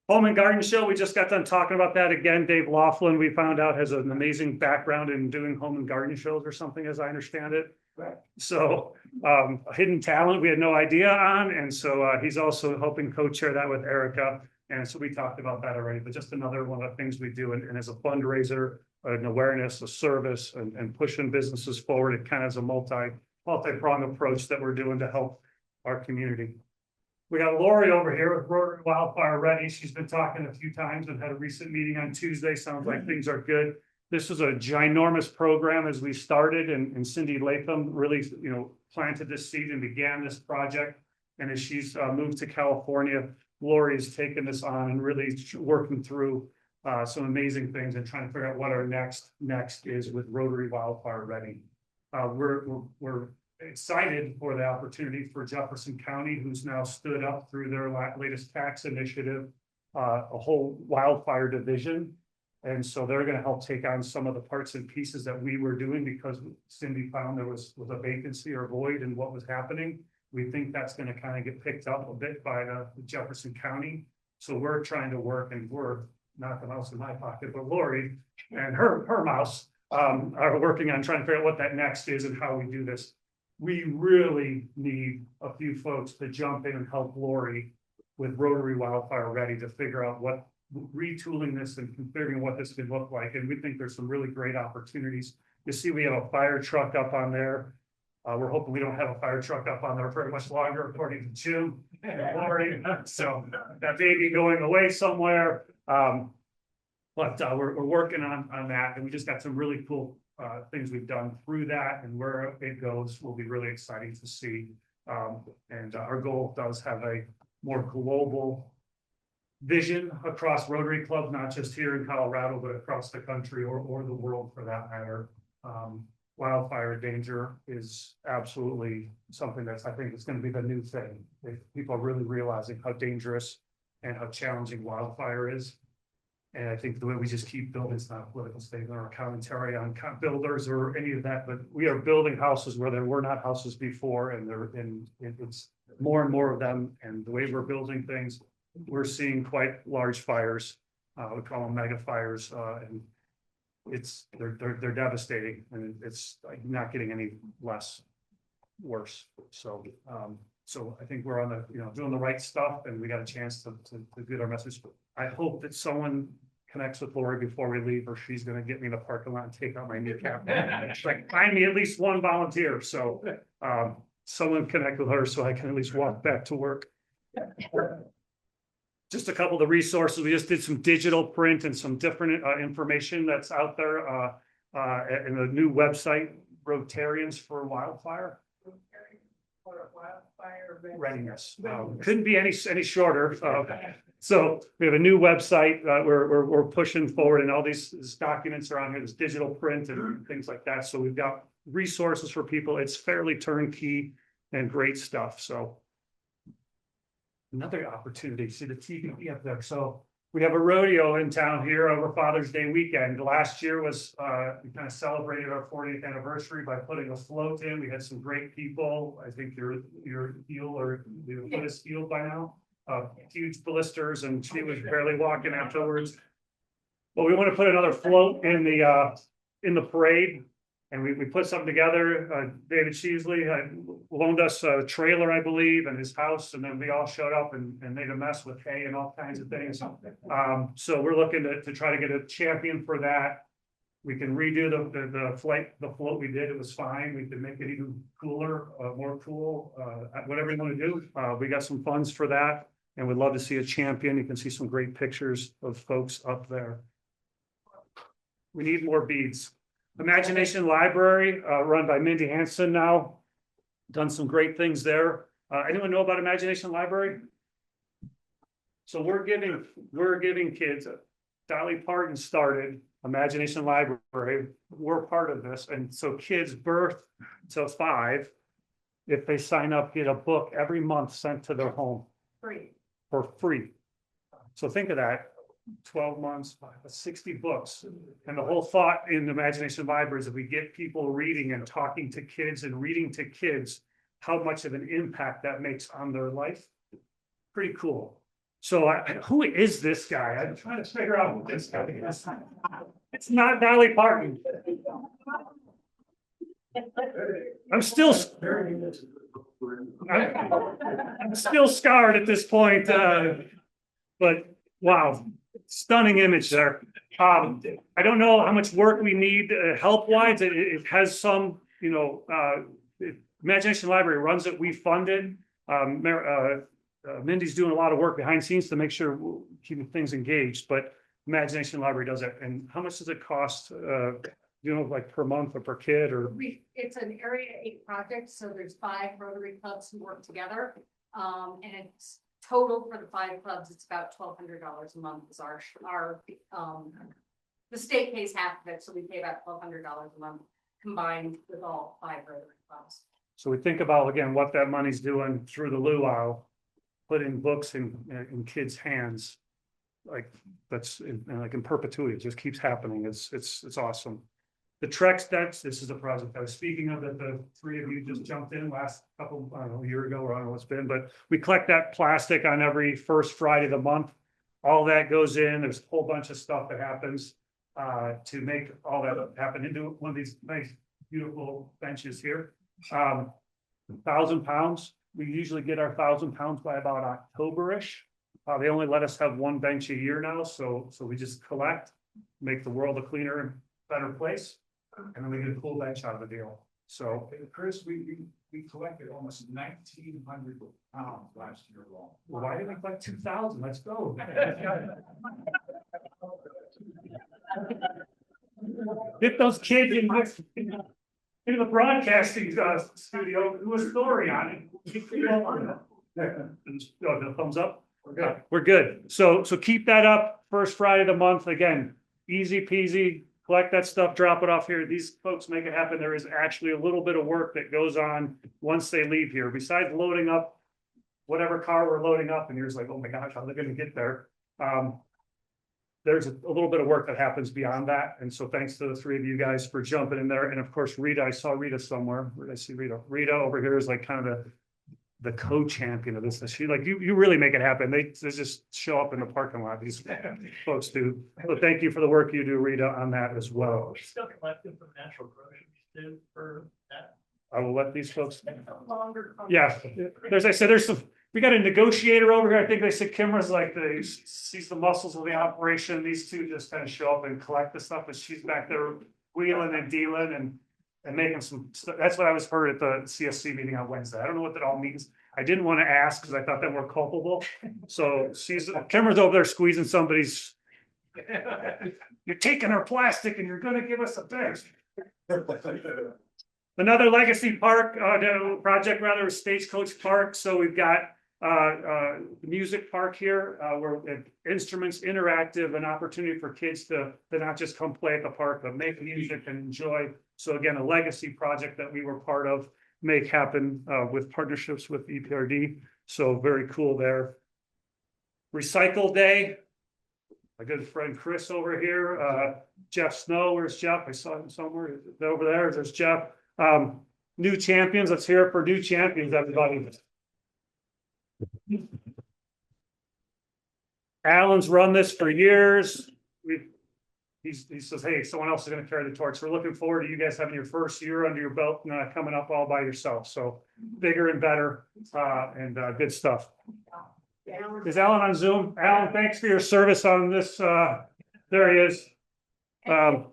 Home and Garden Show, we just got done talking about that again. Dave Laughlin, we found out, has an amazing background in doing home and garden shows or something, as I understand it. Right. So a hidden talent we had no idea on. And so he's also helping co-chair that with Erica. And so we talked about that already, but just another one of the things we do, and as a fundraiser, an awareness, a service, and pushing businesses forward. It kind of is a multi-pronged approach that we're doing to help our community. We got Lori over here with Rotary Wildfire Ready. She's been talking a few times and had a recent meeting on Tuesday. Sounds like things are good. This is a ginormous program as we started, and Cindy Latham really, planted this seed and began this project. And as she's moved to California, Lori has taken this on and really working through some amazing things and trying to figure out what our next is with Rotary Wildfire Ready. We're excited for the opportunity for Jefferson County, who's now stood up through their latest tax initiative, a whole wildfire division. And so they're going to help take on some of the parts and pieces that we were doing, because Cindy found there was a vacancy or void in what was happening. We think that's going to kind of get picked up a bit by the Jefferson County. So we're trying to work, and we're not the mouse in my pocket, but Lori and her mouse are working on trying to figure out what that next is and how we do this. We really need a few folks to jump in and help Lori with Rotary Wildfire Ready to figure out what retooling this and configuring what this could look like. And we think there's some really great opportunities. You see, we have a fire truck up on there. We're hoping we don't have a fire truck up on there very much longer, according to Jim and Lori. So that may be going away somewhere. But we're working on that, and we just got some really cool things we've done through that, and where it goes will be really exciting to see. And our goal does have a more global vision across Rotary clubs, not just here in Colorado, but across the country or the world for that matter. Wildfire danger is absolutely something that's, I think, it's going to be the new thing. People are really realizing how dangerous and how challenging wildfire is. And I think the way we just keep building, it's not a political statement or a commentary on builders or any of that, but we are building houses where there were not houses before, and it's more and more of them. And the way we're building things, we're seeing quite large fires. We call them mega fires, and they're devastating, and it's like not getting any less worse. So I think we're on the doing the right stuff, and we got a chance to get our message. I hope that someone connects with Lori before we leave, or she's going to get me in the parking lot and take out my kneecap. Like, find me at least one volunteer. So someone connect with her so I can at least walk back to work. Just a couple of the resources. We just did some digital print and some different information that's out there in the new website, Rotarians for Wildfire. Readiness. Couldn't be any shorter. So we have a new website we're pushing forward, and all these documents are on here. This digital print and things like that. So we've got resources for people. It's fairly turnkey and great stuff. So another opportunity. See the TV up there. So we have a rodeo in town here over Father's Day weekend. Last year was we kind of celebrated our 40th anniversary by putting a float in. We had some great people. I think your heel or the foot is healed by now. Huge blisters, and she was barely walking afterwards. But we want to put another float in the parade, And we put something together. David Sheasley loaned us a trailer, I believe, and his house, and then we all showed up and made a mess with hay and all kinds of things. So we're looking to try to get a champion for that. We can redo the float we did. It was fine. We could make it even cooler, more cool, whatever you want to do. We got some funds for that, and we'd love to see a champion. You can see some great pictures of folks up there. We need more beads. Imagination Library, run by Mindy Hanson now. Done some great things there. Anyone know about Imagination Library? So we're giving kids, Dolly Parton started Imagination Library. We're part of this. And so kids birth to 5, if they sign up, get a book every month sent to their home. Free. For free. So think of that. 12 months, 60 books. And the whole thought in the Imagination Library is if we get people reading and talking to kids and reading to kids, how much of an impact that makes on their life. Pretty cool. So who is this guy? I'm trying to figure out who this guy is. It's not Dolly Parton. I'm still scarred at this point, but wow. Stunning image there. I don't know how much work we need help wise. It has some, Imagination Library runs it. We fund it. Mindy's doing a lot of work behind the scenes to make sure we're keeping things engaged, but Imagination Library does it. And how much does it cost? Like per month or per kid or? It's an Area 8 project, so there's 5 Rotary clubs who work together. And it's total for the 5 clubs, it's about $1,200 a month is our the state pays half of it, so we pay about $1,200 a month combined with all 5 Rotary clubs. So we think about, again, what that money's doing through the luau, putting books in kids' hands. Like that's in perpetuity, it just keeps happening. It's awesome. The Trex decks, this is a project I was speaking of that the 3 of you just jumped in last couple, I don't know, a year ago, or I don't know what's been, but we collect that plastic on every first Friday of the month. All that goes in, there's a whole bunch of stuff that happens to make all that happen into one of these nice, beautiful benches here. 1,000 pounds, we usually get our 1,000 pounds by about October-ish. They only let us have 1 bench a year now, so we just collect, make the world a cleaner and better place. And then we get a cool bench out of the deal. So, Chris, we collected almost 1,900 pounds last year long. Well, why didn't we collect 2,000? Let's go. Get those kids in the broadcasting studio. Do a story on it. The thumbs up. We're good. We're good. So keep that up. First Friday of the month. Again, easy peasy. Collect that stuff, drop it off here. These folks make it happen. There is actually a little bit of work that goes on once they leave here. Besides loading up whatever car we're loading up, and you're just like, oh my gosh, how are they going to get there? There's a little bit of work that happens beyond that. And so thanks to the 3 of you guys for jumping in there. And of course, Rita, I saw Rita somewhere. Where did I see Rita? Rita over here is like kind of the co-champion of this. She like you really make it happen. They just show up in the parking lot. These folks do. So thank you for the work you do, Rita, on that as well. We're still collecting from natural groceries too for that. I will let these folks. Longer. Yeah, as I said, we got a negotiator over here. I think they said Kimra's like sees the muscles of the operation. These 2 just kind of show up and collect the stuff, but she's back there wheeling and dealing and making some stuff. That's what I was heard at the CSC meeting on Wednesday. I don't know what that all means. I didn't want to ask because I thought that were culpable. So Kimra's over there squeezing somebody's. You're taking our plastic and you're going to give us a bench. Another legacy park project, rather, is Stagecoach Park. So we've got the music park here, where instruments, interactive, an opportunity for kids to not just come play at the park, but make music and enjoy. So again, a legacy project that we were part of, make happen with partnerships with EPRD. So very cool there. Recycle Day. My good friend Chris over here, Jeff Snow. Where's Jeff? I saw him somewhere over there. There's Jeff. New champions. Let's hear it for new champions, everybody. Alan's run this for years. he says, hey, someone else is gonna carry the torch. We're looking forward to you guys having your first year under your belt and coming up all by yourself. So bigger and better, and good stuff. Is Alan on Zoom? Alan, thanks for your service on this. There he is. Yeah,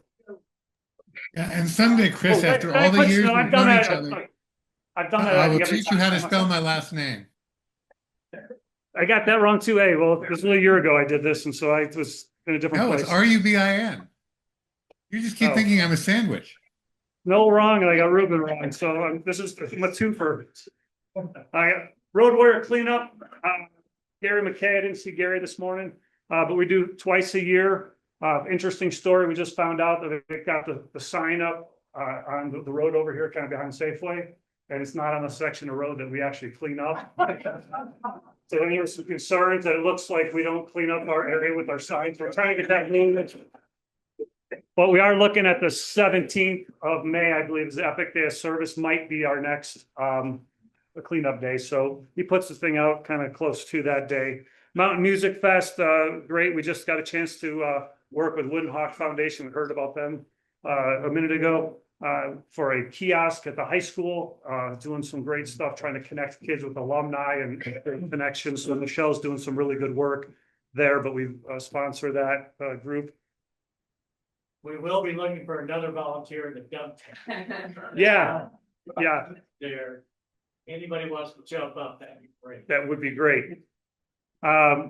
and someday, Chris, after can I all the put- years no, we've I've done known each that. other, I've done that. I will every teach you how to time. spell my last name. I got that wrong too. Hey, well, it was a year ago I did this, and so I was in a different No, place. it's Rubin. You just keep Oh. thinking I'm a sandwich. No, wrong, and I got Ruben wrong. So this is my twofer. I got road warrior cleanup. Gary McKay, I didn't see Gary this morning, but we do twice a year. Interesting story. We just found out that they got the sign up on the road over here, kind of behind Safeway, and it's not on the section of road that we actually clean up. So then there's some concerns that it looks like we don't clean up our area with our signs. We're trying to get that movement. But we are looking at the 17th of May, I believe, is the Epic Day of Service, might be our next cleanup day. So he puts the thing out kind of close to that day. Mountain Music Fest, great. We just got a chance to work with Wooden Hawk Foundation. We heard about them a minute ago for a kiosk at the high school, doing some great stuff, trying to connect kids with alumni and connections. So Michelle's doing some really good work there, but we sponsor that group. We will be looking for another volunteer in the dump. Yeah, yeah, There, anybody wants to jump up, that'd be great. that would be great.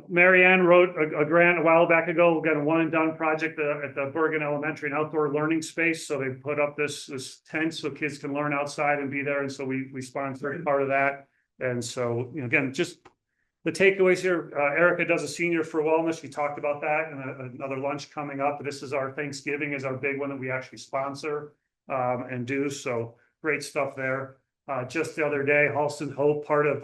Marianne wrote a grant a while back ago. We got a one and done project at the Bergen Elementary, an outdoor learning space. So they put up this tent so kids can learn outside and be there. And so we sponsored part of that. And so, you know, again, just the takeaways here, Erica does a senior for wellness. She talked about that and another lunch coming up. This is our Thanksgiving is our big one that we actually sponsor and do. So great stuff there. Just the other day, Halston Hope, part of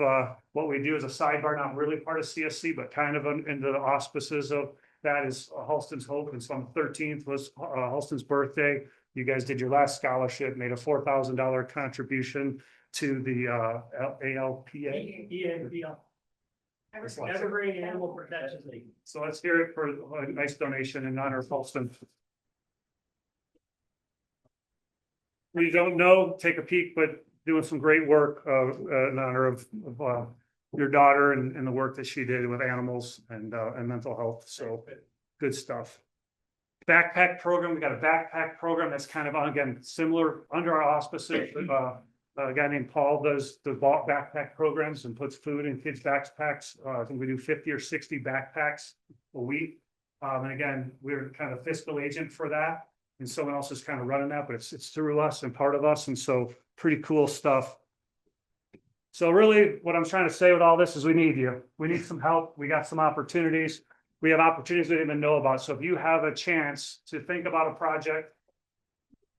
what we do is a sidebar, not really part of CSC, but kind of into the auspices of that is Halston's Hope. And so on the 13th was Halston's birthday. You guys did your last scholarship, made a $4,000 contribution to the ALPA. Evergreen Animal Protection League. So let's hear it for a nice donation in honor of Halston. We don't know, take a peek, but doing some great work in honor of your daughter and the work that she did with animals and mental health. So good stuff. Backpack program. We got a backpack program that's kind of, again, similar under our auspices. A guy named Paul does the backpack programs and puts food in kids' backpacks. I think we do 50 or 60 backpacks a week. And again, we're kind of fiscal agent for that. And someone else is kind of running that, but it's through us and part of us. And so pretty cool stuff. So really what I'm trying to say with all this is we need you. We need some help. We got some opportunities. We have opportunities we didn't even know about. So if you have a chance to think about a project,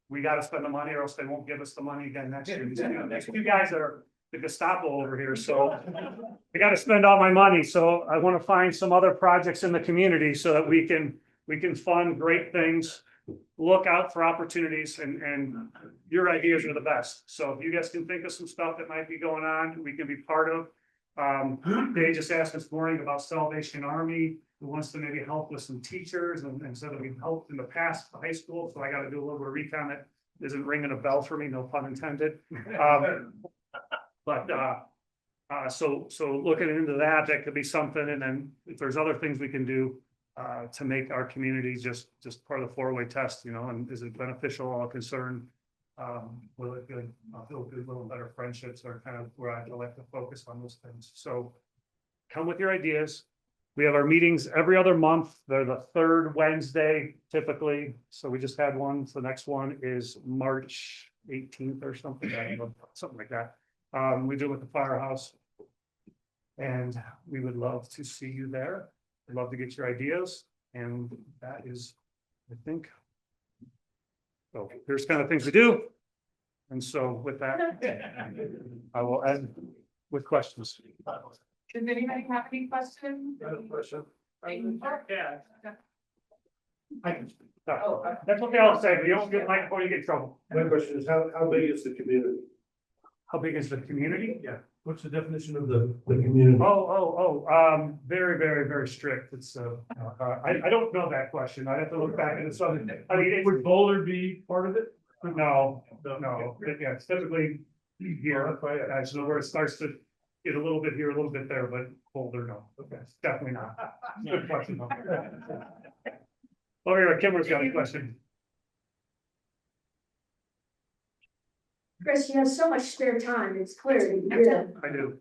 we got to spend the money or else they won't give us the money again next year. Next few guys are the Gestapo over here. So I got to spend all my money. So I want to find some other projects in the community so that we can fund great things. Look out for opportunities and your ideas are the best. So if you guys can think of some stuff that might be going on, we can be part of. They just asked this morning about Salvation Army, who wants to maybe help with some teachers and so that we've helped in the past high school. So I got to do a little bit of recon that isn't ringing a bell for me, no pun intended. So looking into that could be something. And then if there's other things we can do to make our community just part of the four-way test, you know, and is it beneficial, all concerned? Will it good, build good, little better friendships are kind of where I like to focus on those things. So come with your ideas. We have our meetings every other month. They're the third Wednesday typically. So we just had one. So the next one is March 18th or something, something like that. We do it with the firehouse. And we would love to see you there. I'd love to get your ideas. And that is, I think, so here's kind of things we do. And so with that, I will end with questions. Does anybody have any questions? Question. Yeah. That's what they all say. You don't get mine before you get in trouble. My question is, how big is the community? How big is the community? Yeah. What's the definition of the community? Very, very, very strict. It's, I don't know that question. I have to look back into something. I mean, Would Boulder be part of it? no, yeah, it's typically here. I just know where it starts to get a little bit here, a little bit there, but Boulder, no. Okay, definitely not. Good question. Though. Oh, here, Kimber's got a question. Chris, you have so much spare time, it's clear that you do. I do.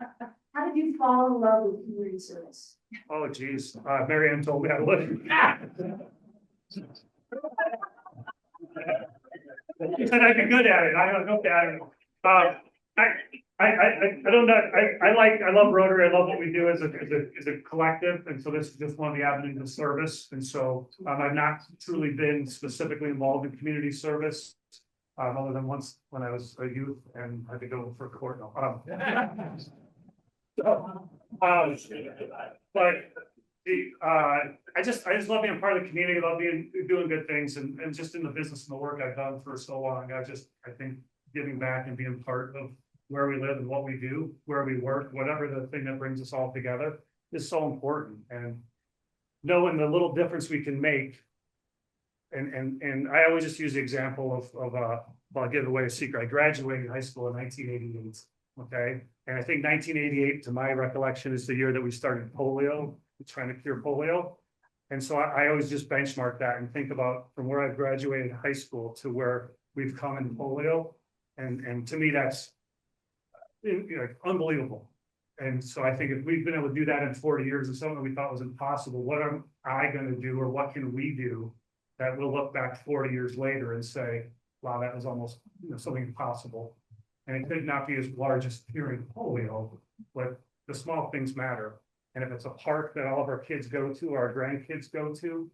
How did you fall in love with community service? Oh, geez. Mary Ann told me I would. She said I'd be good at it. I don't know at it. I don't know. I love Rotary. I love what we do as a collective. And so this is just one of the avenues of service. And so I've not truly been specifically involved in community service. Other than once when I was a youth and had to go for court. No. But I just love being part of the community. I love doing good things and just in the business and the work I've done for so long. I think giving back and being part of where we live and what we do, where we work, whatever the thing that brings us all together is so important. And knowing the little difference we can make. And I always just use the example of well, I'll give away a secret. I graduated high school in 1988. Okay. And I think 1988, to my recollection, is the year that we started polio, trying to cure polio. And so I always just benchmark that and think about from where I graduated high school to where we've come in polio. And to me, that's unbelievable. And so I think if we've been able to do that in 40 years of something we thought was impossible, what am I going to do or what can we do that we'll look back 40 years later and say, wow, that was almost something impossible. And it could not be as large as curing polio, but the small things matter. And if it's a park that all of our kids go to, our grandkids go to,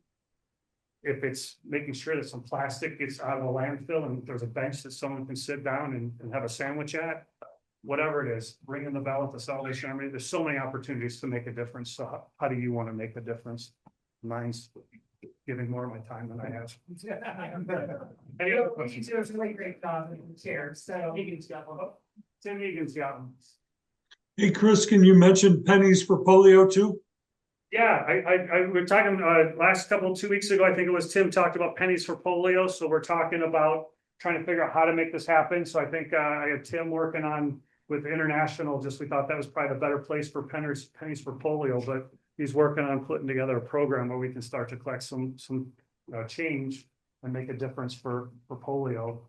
if it's making sure that some plastic gets out of the landfill and there's a bench that someone can sit down and have a sandwich at, whatever it is, ringing the bell at the Salvation Army, there's so many opportunities to make a difference. So how do you want to make a difference? Mine's giving more of my time than I have. Any other questions? It was a really great job in the chair, so. Tim Egan's got them. Hey, Chris, can you mention pennies for polio too? Yeah, we were talking last 2 weeks ago, I think it was Tim talked about pennies for polio. So we're talking about trying to figure out how to make this happen. So I think I had Tim working on with international, we thought that was probably the better place for pennies for polio, but he's working on putting together a program where we can start to collect some change and make a difference for polio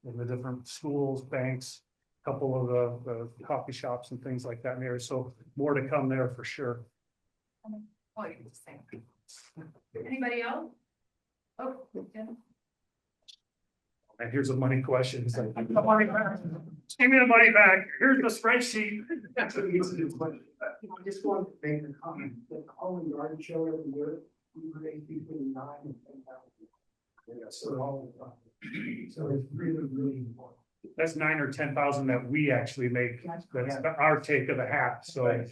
in the different schools, banks, a couple of the coffee shops and things like that in the area. So more to come there for sure. Anybody else? Oh, yeah. And here's a money question. It's like, give me the money back. Here's the spreadsheet. That's what needs to do. I just want to make a comment that all the yard show every year, we raise between 9 and 10,000. So it's really, really important. That's 9 or 10,000 that we actually make. That's our take of the hat. So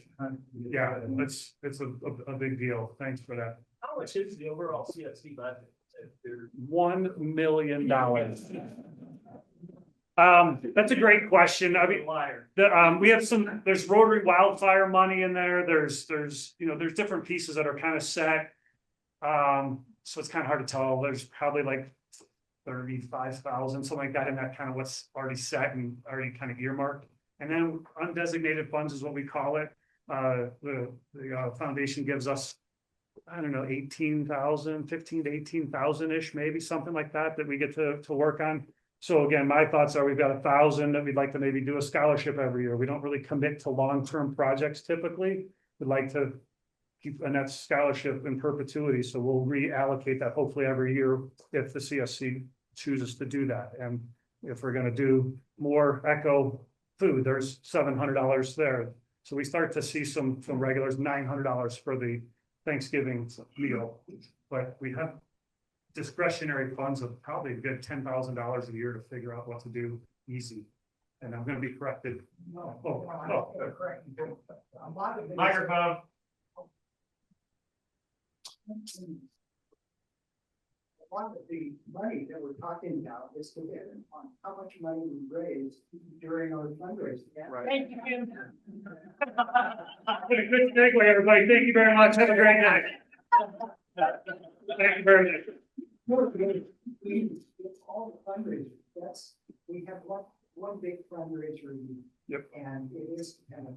yeah, it's a big deal. Thanks for that. How much is the overall CSC budget? $1 million. That's a great question. I mean, we have there's Rotary wildfire money in there. There's different pieces that are kind of set. So it's kind of hard to tell. There's probably like 35,000, something like that, in that kind of what's already set and already kind of earmarked. And then undesignated funds is what we call it. The foundation gives us, I don't know, 18,000, 15 to 18,000 ish, maybe something like that we get to work on. So again, my thoughts are we've got 1,000 that we'd like to maybe do a scholarship every year. We don't really commit to long-term projects typically. We'd like to keep a net scholarship in perpetuity. So we'll reallocate that hopefully every year if the CSC chooses to do that. And if we're going to do more eco food, there's $700 there. So we start to see some regulars, $900 for the Thanksgiving meal, but we have discretionary funds of probably a good $10,000 a year to figure out what to do easy. And I'm going to be corrected. Microphone. a lot of the money that we're talking about is dependent on how much money we raise during our fundraising. Thank you, Jim. Good segue, everybody. Thank you very much. Have a great night. Thank you very much. It's all the fundraisers. We have one big fundraiser. Yep. And it is kind of.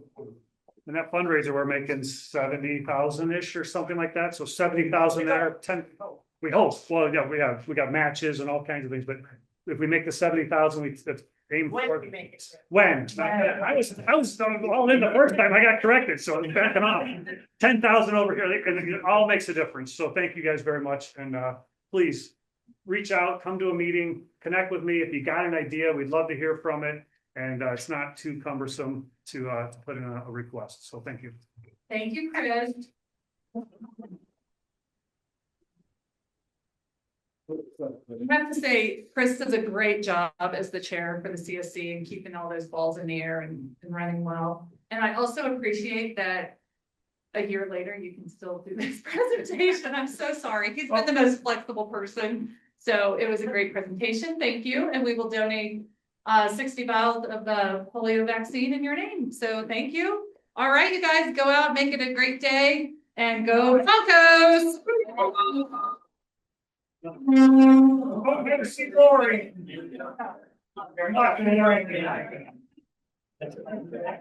And that fundraiser, we're making 70,000-ish or something like that. So 70,000 there, 10, we hope. Well, yeah, we got matches and all kinds of things, but if we make the 70,000, we aim for. When we make it. When? I was all in the first time. I got corrected, so I'm backing off. 10,000 over here, it all makes a difference. So thank you guys very much. And please reach out, come to a meeting, connect with me. If you got an idea, we'd love to hear from it. And it's not too cumbersome to put in a request. So thank you. Thank you, Chris. I have to say, Chris does a great job as the chair for the CSC and keeping all those balls in the air and running well. And I also appreciate that a year later, you can still do this presentation. I'm so sorry. He's been the most flexible person. So it was a great presentation. Thank you. And we will donate 60 vials of the polio vaccine in your name. So thank you. All right, you guys, go out, make it a great day, and go Broncos! Oh, good to see Lori.